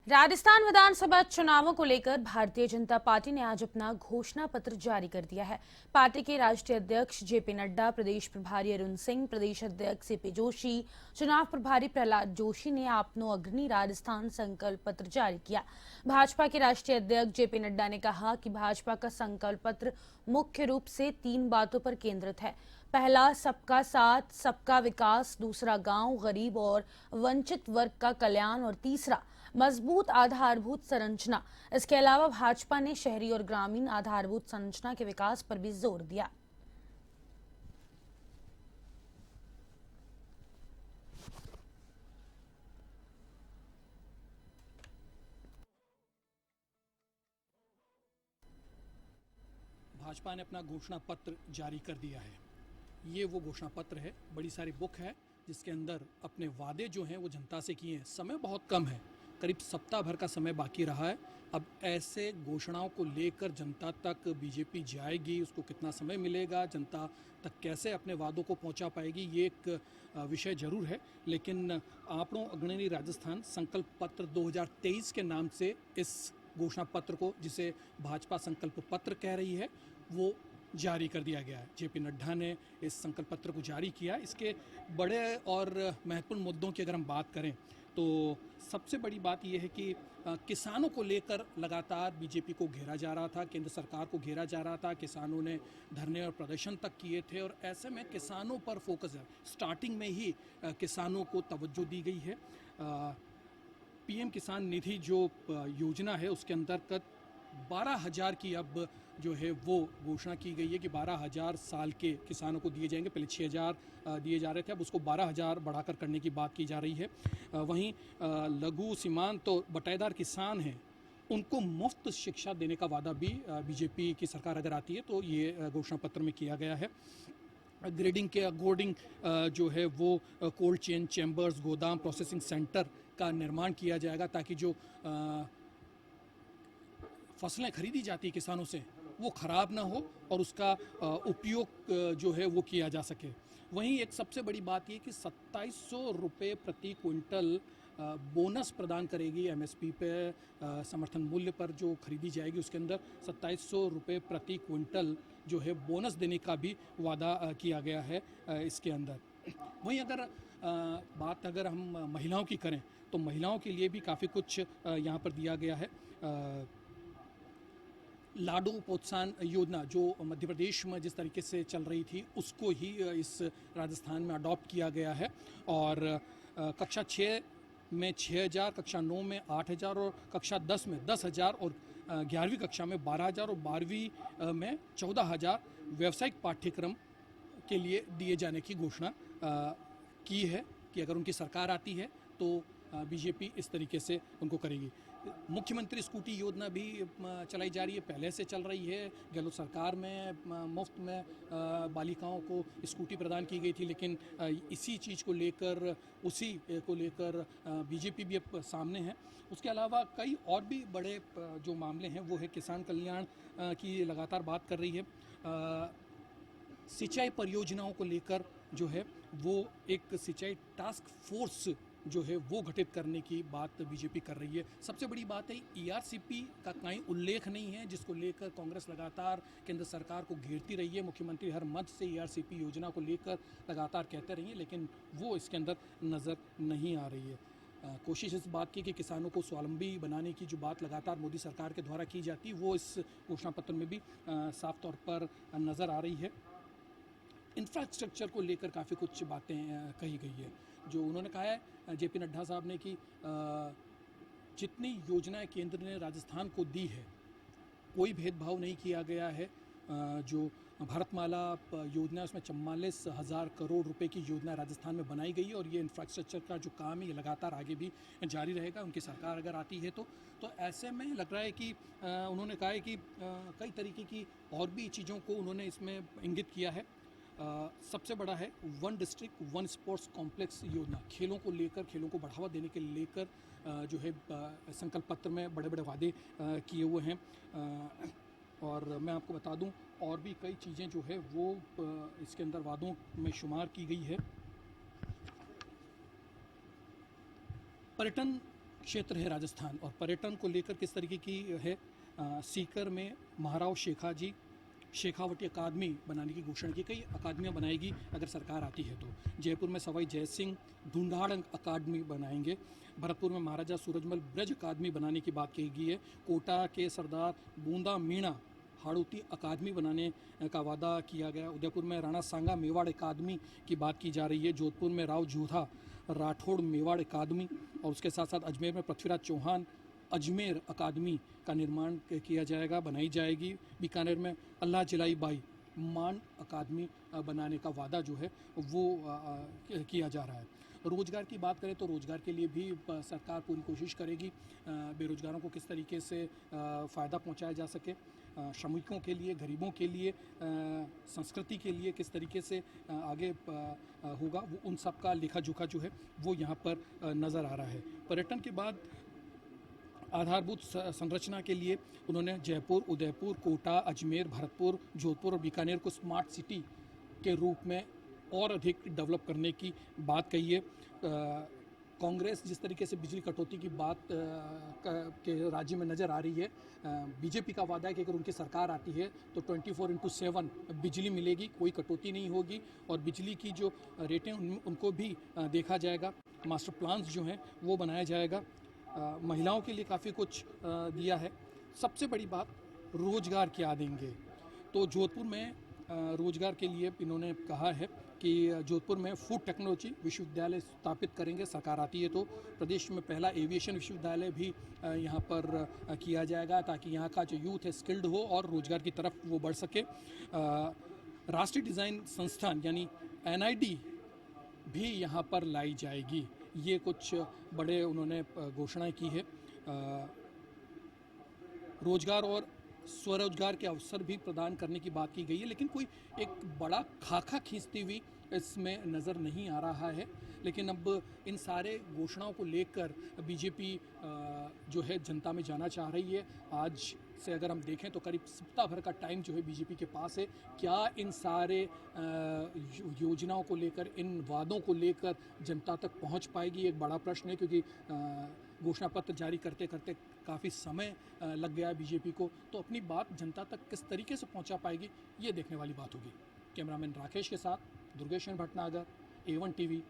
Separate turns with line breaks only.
राजस्थान विधानसभा चुनावों को लेकर भारतीय जनता पार्टी ने आज अपना घोषणा पत्र जारी कर दिया है। पार्टी के राष्ट्रीय अध्यक्ष जेपी नड्डा, प्रदेश प्रभारी अरुण सिंह, प्रदेश अध्यक्ष सीपी जोशी, चुनाव प्रभारी प्रहलाद जोशी ने अपनो अग्रणी राजस्थान संकल्प पत्र जारी किया। भाजपा के राष्ट्रीय अध्यक्ष जेपी नड्डा ने कहा कि भाजपा का संकल्प पत्र मुख्य रूप से 3 बातों पर केंद्रित है। पहला, सबका साथ सबका विकास, दूसरा, गांव, गरीब और वंचित वर्ग का कल्याण और तीसरा, मजबूत आधारभूत संरचना। इसके अलावा भाजपा ने शहरी और ग्रामीण आधारभूत संरचना के विकास पर भी जोर दिया।
भाजपा ने अपना घोषणा पत्र जारी कर दिया है। ये वो घोषणा पत्र है, बड़ी सारी बुक है जिसके अंदर अपने वादे जो हैं वो जनता से किए हैं। समय बहुत कम है, करीब सप्ताह भर का समय बाकी रहा है। अब ऐसे घोषणाओं को लेकर जनता तक बीजेपी जाएगी, उसको कितना समय मिलेगा, जनता तक कैसे अपने वादों को पहुंचा पाएगी, ये एक विषय जरूर है। लेकिन आपनो अग्रणी राजस्थान संकल्प पत्र 2023 के नाम से इस घोषणा पत्र को, जिसे भाजपा संकल्प पत्र कह रही है, वो जारी कर दिया गया है। जेपी नड्डा ने इस संकल्प पत्र को जारी किया। इसके बड़े और महत्वपूर्ण मुद्दों की अगर हम बात करें तो सबसे बड़ी बात यह है कि किसानों को लेकर लगातार बीजेपी को घेरा जा रहा था, केंद्र सरकार को घेरा जा रहा था। किसानों ने धरने और प्रदर्शन तक किए थे और ऐसे में किसानों पर फोकस है। स्टार्टिंग में ही किसानों को तवज्जो दी गई है। पीएम किसान निधि जो योजना है उसके अंतर्गत 12,000 की अब जो है वो घोषणा की गई है कि 12,000 साल के किसानों को दिए जाएंगे। पहले 6,000 दिए जा रहे थे, अब उसको 12,000 बढ़ाकर करने की बात की जा रही है। वहीं लघु सीमांत तो बटाईदार किसान हैं, उनको मुफ्त शिक्षा देने का वादा भी बीजेपी की सरकार अगर आती है तो ये घोषणा पत्र में किया गया है। ग्रेडिंग के अकॉर्डिंग जो है वो कोल्ड चेन चैम्बर्स, गोदाम, प्रोसेसिंग सेंटर का निर्माण किया जाएगा ताकि जो फसलें खरीदी जाती है किसानों से वो ख़राब ना हो और उसका उपयोग जो है वो किया जा सके। वहीं एक सबसे बड़ी बात ये कि 2700 रुपये प्रति क्विंटल बोनस प्रदान करेगी एमएसपी पे, समर्थन मूल्य पर जो खरीदी जाएगी उसके अंदर 2700 रुपये प्रति क्विंटल जो है बोनस देने का भी वादा किया गया है इसके अंदर। वहीं अगर हम महिलाओं की करें तो महिलाओं के लिए भी काफ़ी कुछ यहाँ पर दिया गया है। लाडू प्रोत्साहन योजना जो मध्य प्रदेश में जिस तरीके से चल रही थी उसको ही इस राजस्थान में अडॉप्ट किया गया है। और कक्षा 6 में 6,000, कक्षा 9 में 8,000 और कक्षा 10 में 10,000 और 11वीं कक्षा में 12,000 और 12वीं में 14,000 व्यावसायिक पाठ्यक्रम के लिए दिए जाने की घोषणा की है कि अगर उनकी सरकार आती है तो बीजेपी इस तरीके से उनको करेगी। मुख्यमंत्री स्कूटी योजना भी चलाई जा रही है, पहले से चल रही है। गहलोत सरकार में मुफ्त में बालिकाओं को स्कूटी प्रदान की गई थी, लेकिन इसी चीज़ को लेकर बीजेपी भी अब सामने है। उसके अलावा कई और भी बड़े जो मामले हैं वो है किसान कल्याण की लगातार बात कर रही है। सिंचाई परियोजनाओं को लेकर जो है वो एक सिंचाई टास्क फोर्स जो है वो गठित करने की बात बीजेपी कर रही है। सबसे बड़ी बात है ईआरसीपी का कहीं उल्लेख नहीं है, जिसको लेकर कांग्रेस लगातार केंद्र सरकार को घेरती रही है। मुख्यमंत्री हर मंच से ईआरसीपी योजना को लेकर लगातार कहते रही है, लेकिन वो इसके अंदर नज़र नहीं आ रही है। कोशिश इस बात की कि किसानों को स्वावलंबी बनाने की जो बात लगातार मोदी सरकार के द्वारा की जाती है वो इस घोषणा पत्र में भी साफ तौर पर नज़र आ रही है। इंफ्रास्ट्रक्चर को लेकर काफ़ी कुछ बातें कही गई है। जो उन्होंने कहा है जेपी नड्डा साहब ने कि जितनी योजनाएं केंद्र ने राजस्थान को दी है कोई भेदभाव नहीं किया गया है। जो भारतमाला योजना है उसमें 44,000 करोड़ रुपए की योजना राजस्थान में बनाई गई है और ये इंफ्रास्ट्रक्चर का जो काम है ये लगातार आगे भी जारी रहेगा उनकी सरकार अगर आती है तो ऐसे में लग रहा है कि उन्होंने कहा है कि कई तरीके की और भी चीज़ों को उन्होंने इसमें इंगित किया है। सबसे बड़ा है one district one sports complex योजना, खेलों को लेकर, खेलों को बढ़ावा देने के लेकर जो है संकल्प पत्र में बड़े बड़े वादे किए हुए हैं। और मैं आपको बता दूं और भी कई चीज़ें जो है वो इसके अंदर वादों में शुमार की गई है। पर्यटन क्षेत्र है राजस्थान और पर्यटन को लेकर किस तरीके की है। सीकर में महाराव शेखावटी अकादमी बनाने की घोषणा की। कई अकादमियाँ बनाएगी अगर सरकार आती है तो। जयपुर में सवाई जयसिंह ढूंढाड़ंग अकादमी बनाएंगे। भरतपुर में महाराजा सूरजमल ब्रज अकादमी बनाने की बात कही गई है। कोटा के सरदार बूंदा मीणा हाड़ौती अकादमी बनाने का वादा किया गया। उदयपुर में राणा सांगा मेवाड़ अकादमी की बात की जा रही है। जोधपुर में राव जोधा राठौड़ मेवाड़ अकादमी और उसके साथ साथ अजमेर में पृथ्वीराज चौहान अजमेर अकादमी का निर्माण किया जाएगा, बनाई जाएगी। बीकानेर में अल्लाह जलाई बाई मान अकादमी बनाने का वादा जो है वो किया जा रहा है। रोज़गार की बात करें तो रोज़गार के लिए भी सरकार पूरी कोशिश करेगी। बेरोज़गारों को किस तरीके से फ़ायदा पहुंचाया जा सके, श्रमिकों के लिए, गरीबों के लिए, संस्कृति के लिए किस तरीके से आगे होगा, वो उन सब का लेखा जोखा जो है वो यहाँ पर नज़र आ रहा है। पर्यटन के बाद आधारभूत संरचना के लिए उन्होंने जयपुर, उदयपुर, कोटा, अजमेर, भरतपुर, जोधपुर और बीकानेर को स्मार्ट सिटी के रूप में और अधिक डेवलप करने की बात कही है। कांग्रेस जिस तरीके से बिजली कटौती की बात के राज्य में नज़र आ रही है, बीजेपी का वादा है कि अगर उनकी सरकार आती है तो 24/7 बिजली मिलेगी, कोई कटौती नहीं होगी और बिजली की जो रेटें उनको भी देखा जाएगा। मास्टर प्लान्स जो हैं वो बनाया जाएगा। महिलाओं के लिए काफ़ी कुछ दिया है। सबसे बड़ी बात रोज़गार क्या देंगे, तो जोधपुर में रोज़गार के लिए इन्होंने कहा है कि जोधपुर में फूड टेक्नोलॉजी विश्वविद्यालय स्थापित करेंगे, सरकार आती है तो। प्रदेश में पहला एविएशन विश्वविद्यालय भी यहाँ पर किया जाएगा ताकि यहाँ का जो यूथ है स्किल्ड हो और रोज़गार की तरफ वो बढ़ सके। राष्ट्रीय डिज़ाइन संस्थान यानी NID भी यहाँ पर लाई जाएगी। ये कुछ बड़े उन्होंने घोषणाएं की है। रोजगार और स्वरोजगार के अवसर भी प्रदान करने की बात की गई है, लेकिन कोई एक बड़ा खाका खींचती हुई इसमें नज़र नहीं आ रहा है। लेकिन अब इन सारे घोषणाओं को लेकर बीजेपी जो है जनता में जाना चाह रही है। आज से अगर हम देखें तो करीब सप्ताह भर का टाइम जो है बीजेपी के पास है। क्या इन सारे योजनाओं को लेकर, इन वादों को लेकर जनता तक पहुंच पाएगी, एक बड़ा प्रश्न है, क्योंकि घोषणा पत्र जारी करते करते काफ़ी समय लग गया बीजेपी को। तो अपनी बात जनता तक किस तरीके से पहुंचा पाएगी, ये देखने वाली बात होगी। कैमरामैन राकेश के साथ दुर्गेशन भटनागर, A1 TV।